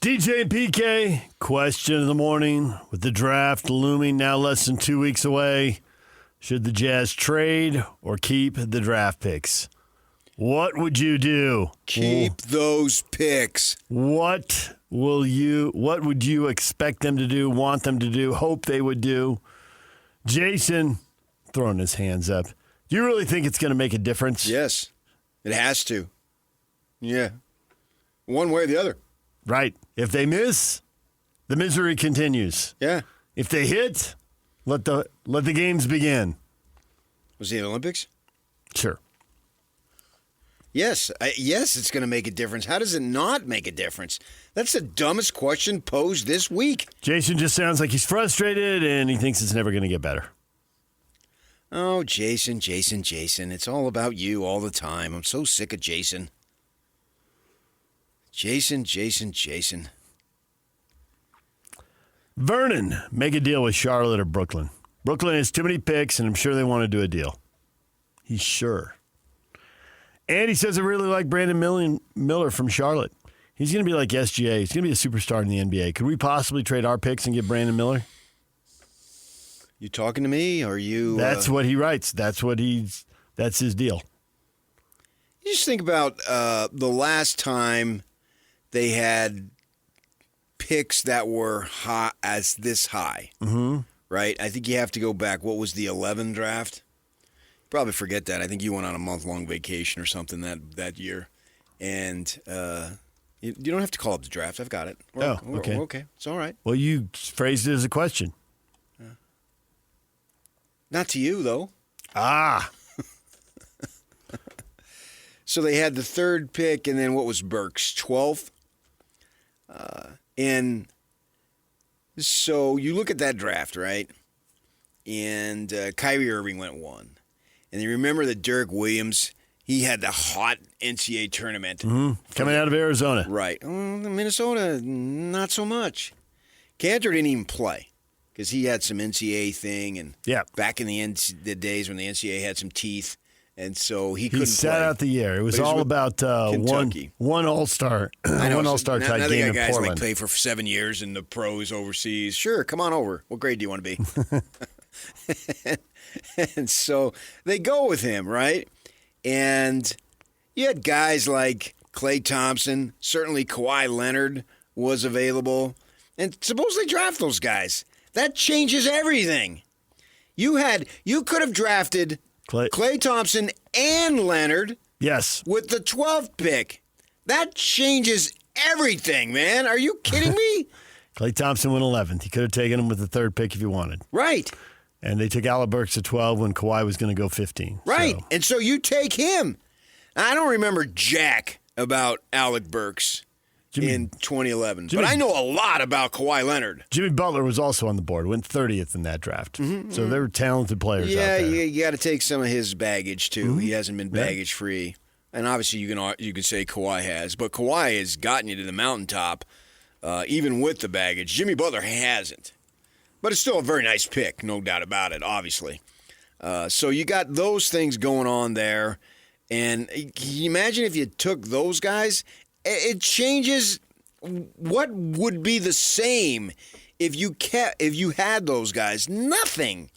DJ and PK, question of the morning. With the draft looming now less than 2 weeks away, should the Jazz trade or keep the draft picks? What would you do? Keep those picks. What would you expect them to do, want them to do, hope they would do? Jason, throwing his hands up. Do you really think it's going to make a difference? Yes, it has to. Yeah. One way or the other. Right. If they miss, the misery continues. Yeah. If they hit, let the games begin. Was it the Olympics? Sure. Yes. Yes, it's going to make a difference. How does it not make a difference? That's the dumbest question posed this week. Jason just sounds like he's frustrated and he thinks it's never going to get better. Oh, Jason. It's all about you all the time. I'm so sick of Jason. Jason. Vernon, make a deal with Charlotte or Brooklyn. Brooklyn has too many picks, and I'm sure they want to do a deal. He's sure. And he says I really like Brandon Miller from Charlotte. He's going to be like SGA. He's going to be a superstar in the NBA. Could we possibly trade our picks and get Brandon Miller? You talking to me, or you? That's what he writes. That's his deal. You just think about the last time they had picks that were high as this high, right? I think you have to go back. What was the 11 draft? Probably forget that. I think you went on a month-long vacation or something that year. And you don't have to call up the draft. I've got it. Okay. Okay. It's all right. Well, you phrased it as a question. Not to you, though. Ah. So they had the third pick, and then what was Burks? 12th? And so you look at that draft, right? And Kyrie Irving went 1. And you remember that Derek Williams, he had the hot NCAA tournament. Coming out of Arizona. Right. Minnesota, not so much. Cantor didn't even play because he had some NCAA thing. And back in the days when the NCAA had some teeth. And so he couldn't play. He sat out the year. It was all about one All-Star one All-Star type game in guys Portland. Like play for 7 years in the pros overseas. Sure, come on over. What grade do you want to be? And so they go with him, right? And you had guys like Klay Thompson. Certainly Kawhi Leonard was available. And suppose they draft those guys. That changes everything. You could have drafted Klay Thompson and Leonard. Yes. With the 12th pick. That changes everything, man. Are you kidding me? Klay Thompson went 11th. He could have taken him with the third pick if he wanted. Right. And they took Alec Burks at 12 when Kawhi was going to go 15. Right. So. And so you take him. I don't remember jack about Alec Burks in 2011. But I know a lot about Kawhi Leonard. Jimmy Butler was also on the board, went 30th in that draft. So they were talented players out there. Yeah, you got to take some of his baggage, too. He hasn't been baggage-free. And obviously you can say Kawhi has. But Kawhi has gotten you to the mountaintop, even with the baggage. Jimmy Butler hasn't. But it's still a very nice pick, no doubt about it, obviously. So you got those things going on there. And can you imagine if you took those guys? It changes what would be the same if you had those guys. Nothing.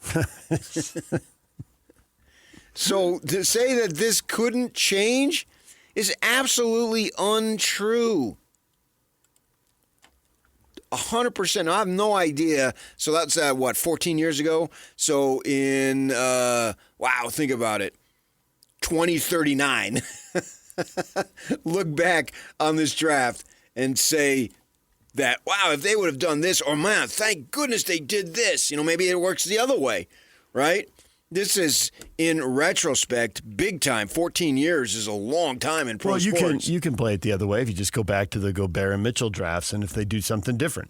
So to say that this couldn't change is absolutely untrue. 100%. I have no idea. So that's 14 years ago. So in think about it. 2039. Look back on this draft and say that, wow, if they would have done this, or man, thank goodness they did this. Maybe it works the other way, right? This is, in retrospect, big time. 14 years is a long time in pro sports. You can play it the other way if you just go back to the Gobert and Mitchell drafts, and if they do something different.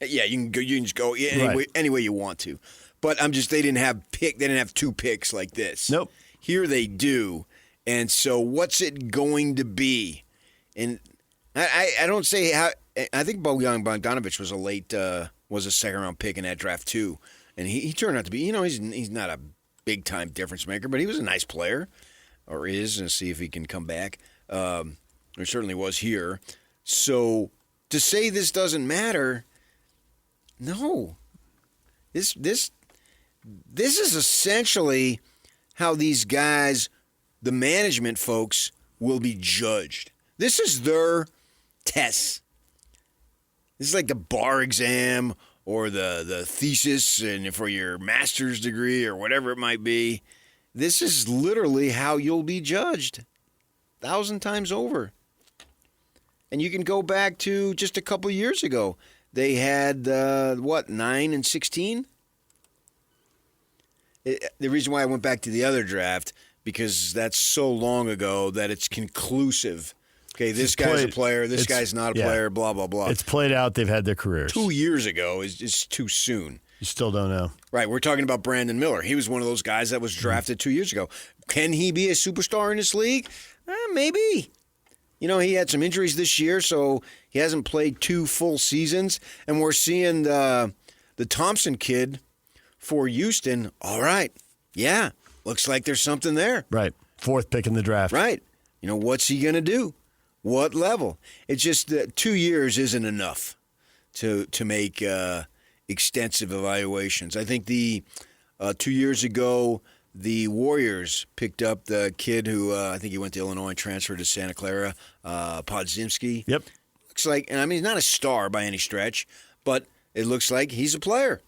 Yeah, you can just go any way you want to. But they didn't have 2 picks like this. Nope. Here they do. And so what's it going to be? And I don't say how. I think Bojan Bogdanovic was a second-round pick in that draft too. And he turned out to be, he's not a big-time difference maker, but he was a nice player, or is, and see if he can come back. He certainly was here. So to say this doesn't matter, no. This is essentially how these guys, the management folks, will be judged. This is their test. This is like the bar exam or the thesis and for your master's degree or whatever it might be. This is literally how you'll be judged 1,000 times over. And you can go back to just a couple years ago. They had, 9 and 16? The reason why I went back to the other draft, because that's so long ago that it's conclusive. Okay, this guy's a player, this guy's not a player, blah, blah, blah. It's played out. They've had their careers. 2 years ago is too soon. You still don't know. Right, we're talking about Brandon Miller. He was one of those guys that was drafted 2 years ago. Can he be a superstar in this league? Maybe. You know, he had some injuries this year, so he hasn't played 2 full seasons. And we're seeing the Thompson kid for Houston. All right, yeah, looks like there's something there. Right, 4th pick in the draft. Right. You know, what's he going to do? What level? It's just that 2 years isn't enough to make extensive evaluations. I think 2 years ago, the Warriors picked up the kid who I think he went to Illinois and transferred to Santa Clara, Podziemski. Yep. Looks like, and I mean, he's not a star by any stretch, but it looks like he's a player,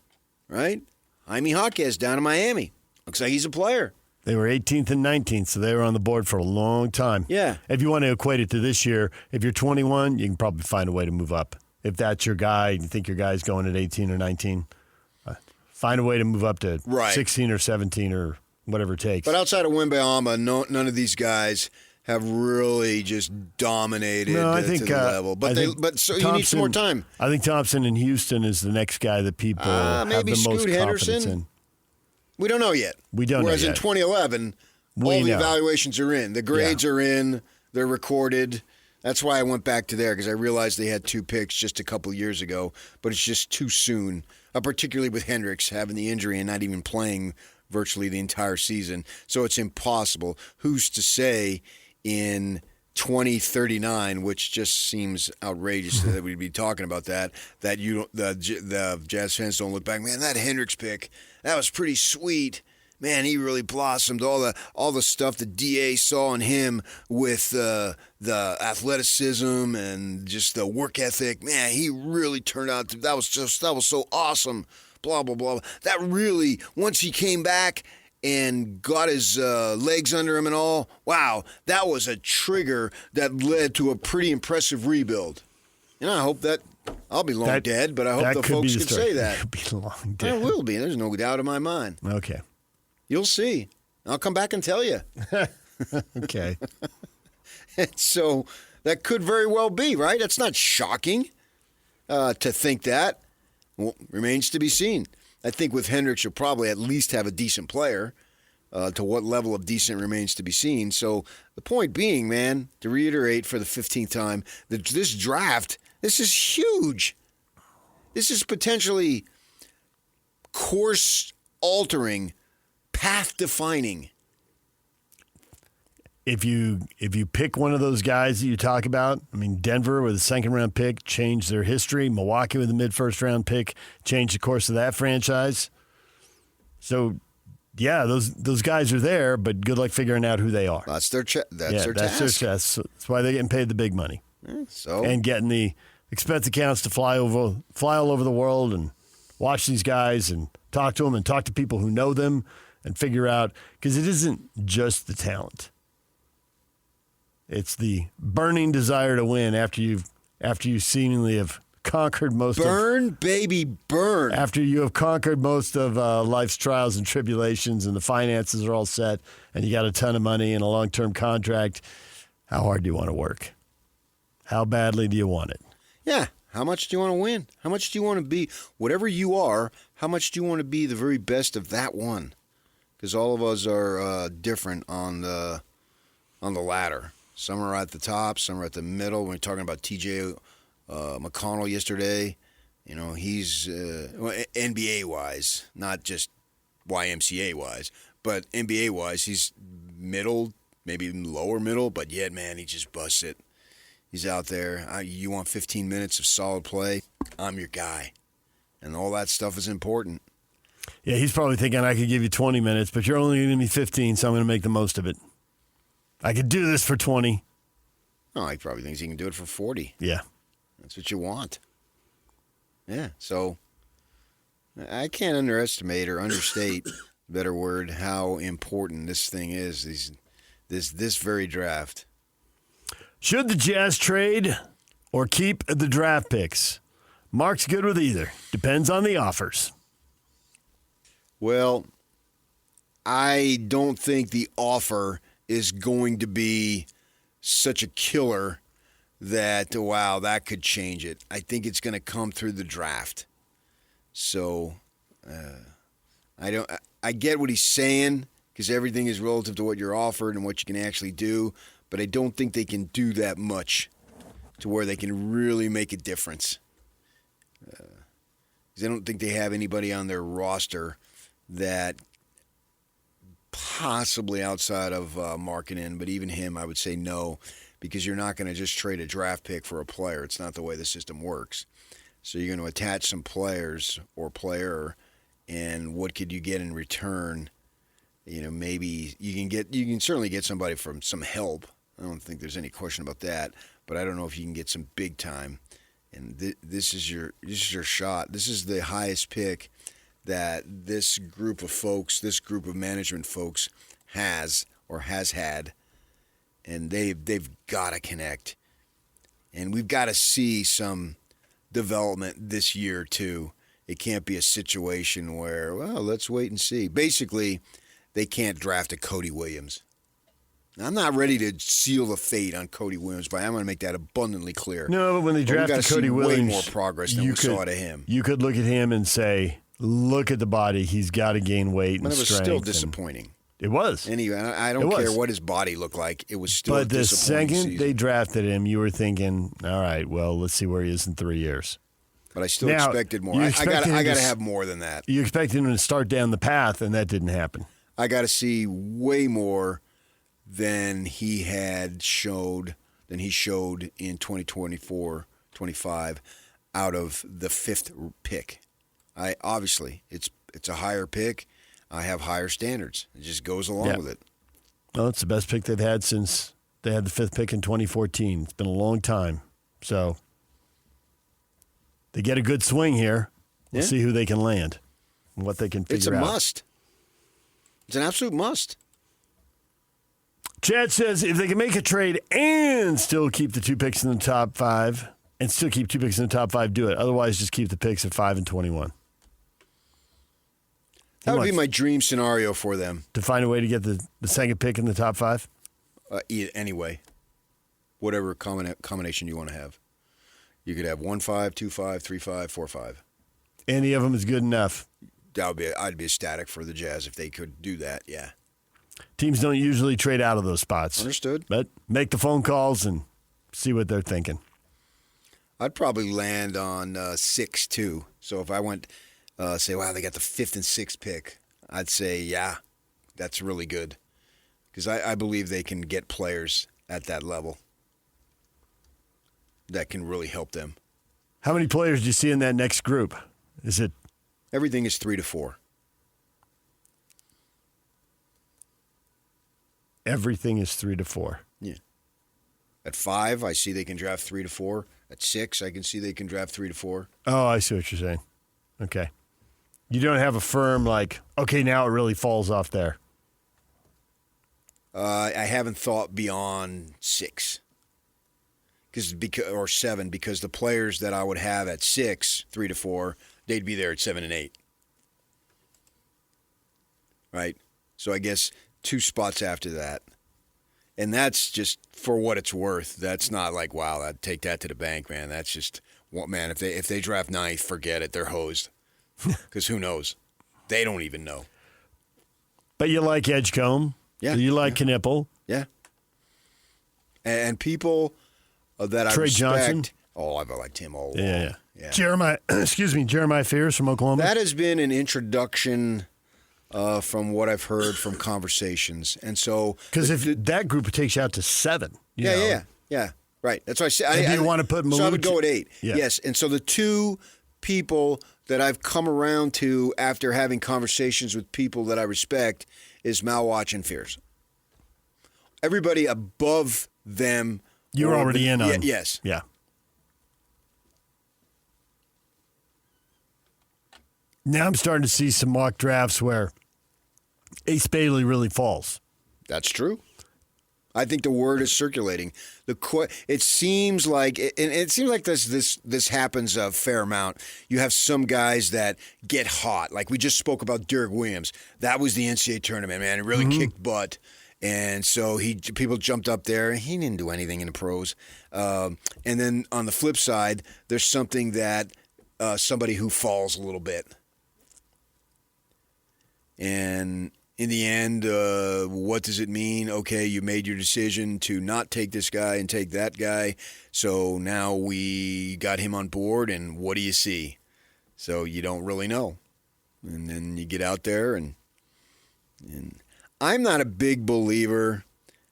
right? Jaime Jaquez down in Miami. Looks like he's a player. They were 18th and 19th, so they were on the board for a long time. Yeah. If you want to equate it to this year, if you're 21, you can probably find a way to move up. If that's your guy, you think your guy's going at 18 or 19, find a way to move up to 16 or 17 or whatever it takes. But outside of Wembayama, none of these guys have really just dominated to the level. But Thompson, you need some more time. I think Thompson in Houston is the next guy that people have maybe the most Scoot confidence Henderson? in. We don't know yet. Whereas in 2011, all the evaluations are in. The grades are in. They're recorded. That's why I went back to there, because I realized they had 2 picks just a couple years ago, but it's just too soon, particularly with Hendricks having the injury and not even playing virtually the entire season. So it's impossible. Who's to say in 2039, which just seems outrageous that we'd be talking about that the Jazz fans don't look back. Man, that Hendricks pick, that was pretty sweet. Man, he really blossomed. All the stuff the DA saw in him with the athleticism and just the work ethic. Man, he really turned out that was so awesome. Blah blah blah. That really, once he came back and got his legs under him and all, wow, that was a trigger that led to a pretty impressive rebuild. And I hope that I'll be long dead, but I hope the folks can say that. Could be long dead. I will be. There's no doubt in my mind. Okay. You'll see. I'll come back and tell you. Okay. So that could very well be, right? That's not shocking to think that. Well, remains to be seen. I think with Hendricks, you'll probably at least have a decent player. To what level of decent remains to be seen. So the point being, man, to reiterate for the 15th time, that this draft, this is huge. This is potentially course-altering, path-defining. If you pick one of those guys that you talk about, I mean, Denver with a 2nd-round pick changed their history. Milwaukee with a mid-first-round pick changed the course of that franchise. So, yeah, those guys are there, but good luck figuring out who they are. That's their task. That's why they're getting paid the big money. And getting the expense accounts to fly all over the world and watch these guys and talk to them and talk to people who know them and figure out, because it isn't just the talent. It's the burning desire to win after you seemingly have conquered most burn, baby, burn. After you have conquered most of life's trials and tribulations and the finances are all set and you got a ton of money and a long-term contract, how hard do you want to work? How badly do you want it? Yeah. How much do you want to win? How much do you want to be? Whatever you are, how much do you want to be the very best of that one? Because all of us are different on the ladder. Some are at the top, some are at the middle. When we're talking about T.J. McConnell yesterday, you know, he's NBA-wise, not just YMCA-wise, but NBA-wise, he's middle, maybe even lower middle, but yet, man, he just busts it. He's out there. You want 15 minutes of solid play? I'm your guy. And all that stuff is important. Yeah, he's probably thinking I could give you 20 minutes, but you're only going to give me 15, so I'm going to make the most of it. I could do this for 20. Oh, he probably thinks he can do it for 40. Yeah. That's what you want. Yeah, so I can't underestimate or understate, better word, how important this thing is, this very draft. Should the Jazz trade or keep the draft picks? Mark's good with either. Depends on the offers. Well, I don't think the offer is going to be such a killer that, wow, that could change it. I think it's going to come through the draft. So I get what he's saying because everything is relative to what you're offered and what you can actually do, but I don't think they can do that much to where they can really make a difference. Because I don't think they have anybody on their roster that possibly outside of Markkanen, but even him, I would say no, because you're not going to just trade a draft pick for a player. It's not the way the system works. So you're going to attach some players or player, and what could you get in return? You know, maybe you can certainly get somebody from some help. I don't think there's any question about that, but I don't know if you can get some big time. And this is your shot. This is the highest pick that this group of folks, this group of management folks has had, and they've got to connect. And we've got to see some development this year too. It can't be a situation where, well, let's wait and see. Basically, they can't draft a Cody Williams. Now, I'm not ready to seal the fate on Cody Williams, but I'm going to make that abundantly clear. No, but when they drafted Cody Williams, way more progress than we saw to him. You could look at him and say, look at the body. He's got to gain weight and strength. But it was still disappointing. It was. Anyway, I don't care what his body looked like. It was still But the disappointing second they drafted him, you were thinking, all right, well, let's see where he is in 3 years. But I still expected more. I got to have more than that. You expected him to start down the path, and that didn't happen. I got to see way more than he showed in 2024-25 out of the fifth pick. Obviously it's a higher pick. I have higher standards. It just goes along with it. Well, it's the best pick they've had since they had the fifth pick in 2014. It's been a long time. So they get a good swing here. We'll see who they can land and what they can figure out. It's a must. It's an absolute must. Chad says if they can make a trade and still keep the 2 picks in the top 5 and still keep 2 picks in the top 5, do it. Otherwise, just keep the picks at 5 and 21. That would be my dream scenario for them. To find a way to get the second pick in the top 5? Anyway, whatever combination you want to have. You could have 1-5, 2-5, 3-5, 4-5. Any of them is good enough. I'd be ecstatic for the Jazz if they could do that, yeah. Teams don't usually trade out of those spots. Understood. But make the phone calls and see what they're thinking. I'd probably land on 6, too. So if I went, say, wow, they got the 5th and 6th pick, I'd say, yeah, that's really good. Because I believe they can get players at that level that can really help them. How many players do you see in that next group? Is it? Everything is 3 to 4. Everything is 3 to 4. Yeah. At 5, I see they can draft 3 to 4. At 6, I can see they can draft 3 to 4. Oh, I see what you're saying. Okay. You don't have a firm like, okay, now it really falls off there. I haven't thought beyond 6. Or 7, because the players that I would have at 6, 3 to 4, they'd be there at 7 and 8. Right? So I guess 2 spots after that. And that's just for what it's worth. That's not like, wow, I'd take that to the bank, man. That's just, man, if they draft 9th, forget it. They're hosed. Because who knows? They don't even know. But you like Edgecombe. Yeah. You like Knipple. Yeah. And people that Trey I respect. Johnson. Oh, I've liked him all along. Yeah. Jeremiah Fears from Oklahoma. That has been an introduction from what I've heard from conversations. And so. Because if that group takes you out to 7. Yeah. Right. Right. That's why I said. Do you want to put Maluch? So I would go at 8. Yeah. Yes. And so the two people that I've come around to after having conversations with people that I respect is Malwatch and Fears. Everybody above them. You're already in on. Yes. Yeah. Now I'm starting to see some mock drafts where Ace Bailey really falls. That's true. I think the word is circulating. It seems like, and it seems like this happens a fair amount. You have some guys that get hot, like we just spoke about Derek Williams. That was the NCAA tournament, man. It really kicked butt, and so people jumped up there. He didn't do anything in the pros. And then on the flip side, there's something that somebody who falls a little bit, and in the end, what does it mean? Okay, you made your decision to not take this guy and take that guy. So now we got him on board, and what do you see? So you don't really know. And then you get out there, and I'm not a big believer,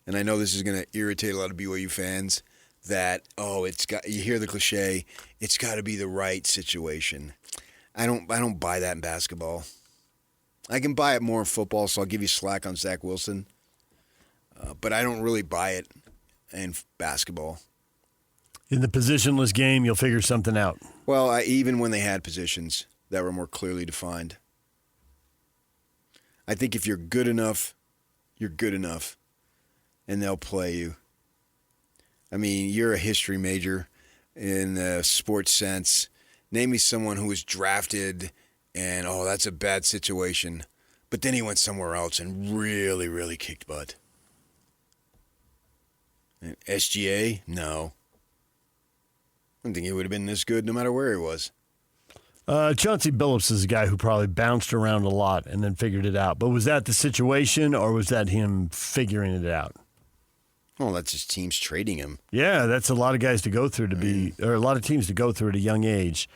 and I know this is going to irritate a lot of BYU fans, that, you hear the cliche, it's got to be the right situation. I don't buy that in basketball. I can buy it more in football, so I'll give you slack on Zach Wilson. But I don't really buy it in basketball. In the positionless game, you'll figure something out. Well, even when they had positions that were more clearly defined. I think if you're good enough, you're good enough, and they'll play you. I mean, you're a history major in the sports sense. Name me someone who was drafted and, that's a bad situation. But then he went somewhere else and really, really kicked butt. And SGA? No. I don't think he would have been this good no matter where he was. Chauncey Billups is a guy who probably bounced around a lot and then figured it out. But was that the situation, or was that him figuring it out? Well, that's his teams trading him. Yeah, that's a lot of guys to go through or a lot of teams to go through at a young age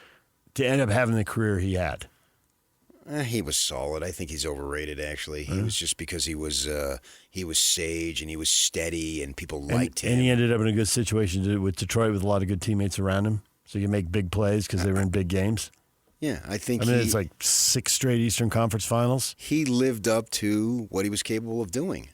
to end up having the career he had. He was solid. I think he's overrated, actually. He was just because he was sage and he was steady and people liked him. And he ended up in a good situation with Detroit with a lot of good teammates around him. So you can make big plays because they were in big games. Yeah, I think it's like 6 straight Eastern Conference Finals. He lived up to what he was capable of doing.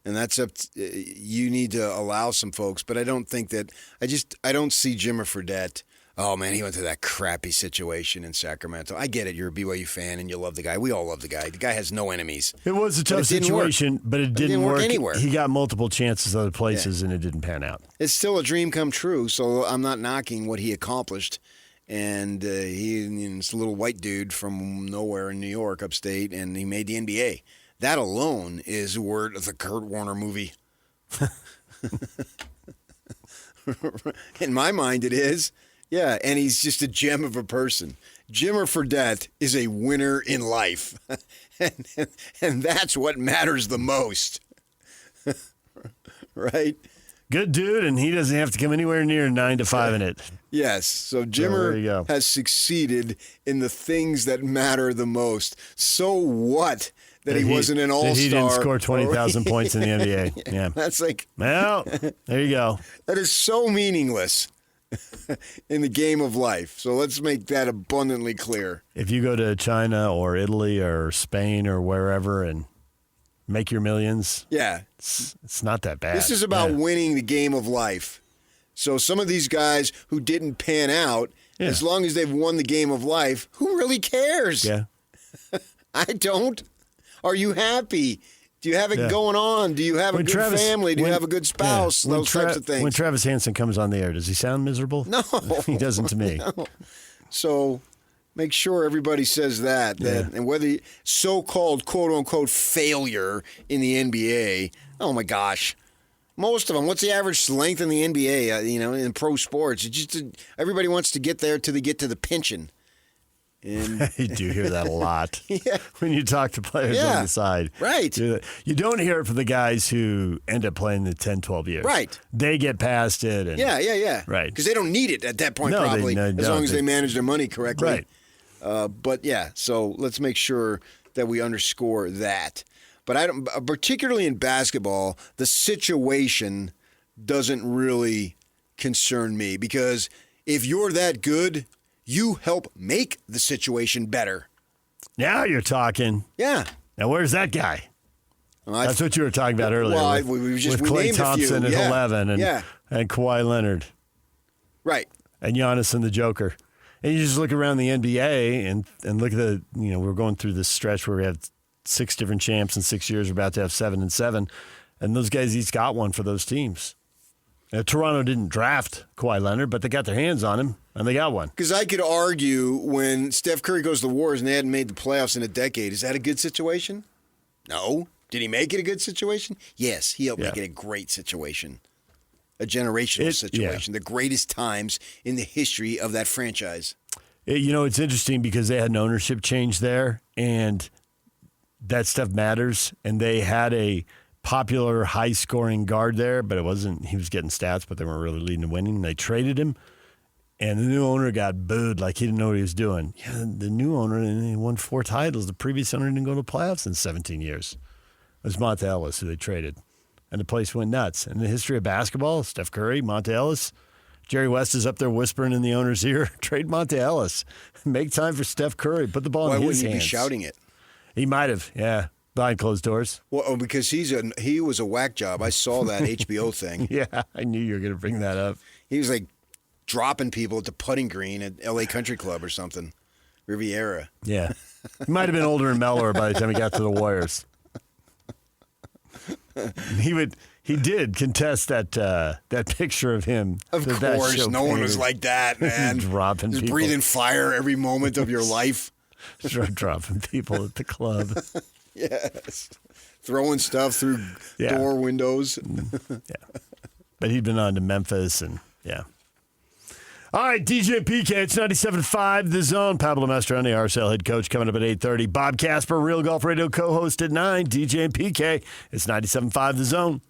And that's up to, you need to allow some folks, but I don't think that I don't see Jimmer Fredette. Oh, man, he went through that crappy situation in Sacramento. I get it. You're a BYU fan and you love the guy. We all love the guy. The guy has no enemies. It was a tough situation, but it didn't work anywhere. He got multiple chances other places, and it didn't pan out. It's still a dream come true, so I'm not knocking what he accomplished. And he's a little white dude from nowhere in New York, upstate, and he made the NBA. That alone is a word of the Kurt Warner movie. In my mind, it is. Yeah, and he's just a gem of a person. Jimmer Fredette is a winner in life, and that's what matters the most, right? Good dude, and he doesn't have to come anywhere near 9 to 5 in it. Yes, so Jimmer has succeeded in the things that matter the most. So what that he wasn't an all-star? He didn't score 20,000 points in the NBA. Yeah, that's like, well, there you go. That is so meaningless in the game of life. So let's make that abundantly clear. If you go to China or Italy or Spain or wherever and make your millions, it's not that bad. This is about winning the game of life. So some of these guys who didn't pan out, as long as they've won the game of life, who really cares? Yeah. I don't. Are you happy? Do you have it going on? Do you have a good family? Do you have a good spouse? Those types of things. When Travis Hansen comes on the air, does he sound miserable? No. He doesn't to me. No. So make sure everybody says that. And whether so-called quote-unquote failure in the NBA, oh my gosh. Most of them. What's the average length in the NBA, in pro sports? It's just everybody wants to get there till they get to the pension. And you do hear that a lot when you talk to players on the side. Right. You don't hear it from the guys who end up playing the 10, 12 years. Right. They get past it. And, yeah. Right. Because they don't need it at that point, probably, as long as they manage their money correctly. Right. But, so let's make sure that we underscore that. But particularly in basketball, the situation doesn't really concern me because if you're that good, you help make the situation better. Now you're talking. Yeah. Now where's that guy? That's what you were talking about earlier. Well, with we Klay named Thompson a few. at 11 and Kawhi Leonard. Right. And Giannis and the Joker. And you just look around the NBA and look at we're going through this stretch where we have 6 different champs in 6 years. We're about to have 7 and 7. And those guys each got one for those teams. Now, Toronto didn't draft Kawhi Leonard, but they got their hands on him, and they got one. Because I could argue when Steph Curry goes to the Warriors and they hadn't made the playoffs in a decade, is that a good situation? No. Did he make it a good situation? Yes, he helped make it a great situation. A generational situation. The greatest times in the history of that franchise. It's interesting because they had an ownership change there, and that stuff matters. And they had a popular, high-scoring guard there, but it wasn't. He was getting stats, but they weren't really leading to winning. They traded him, and the new owner got booed like he didn't know what he was doing. Yeah, the new owner, and he won 4 titles. The previous owner didn't go to the playoffs in 17 years. It was Monta Ellis who they traded, and the place went nuts. In the history of basketball, Steph Curry, Monta Ellis, Jerry West is up there whispering in the owner's ear, trade Monta Ellis. Make time for Steph Curry. Put the ball in his hands. Why wouldn't he be shouting it? He might have, behind closed doors. Well, because he was a whack job. I saw that HBO thing. Yeah, I knew you were going to bring that up. He was like dropping people at the putting green at L.A. Country Club or something. Riviera. Yeah. He might have been older and mellower by the time he got to the Warriors. He did contest that picture of him. Of course, no one was like that, man. Dropping just people. Breathing fire every moment of your life. Dropping people at the club. Yes. Throwing stuff through door windows. But he'd been on to Memphis and All right, DJ and PK, it's 97.5 The Zone. Pablo Mastroeni, RSL head coach, coming up at 8:30. Bob Casper, Real Golf Radio co-host at 9. DJ and PK, it's 97.5 The Zone.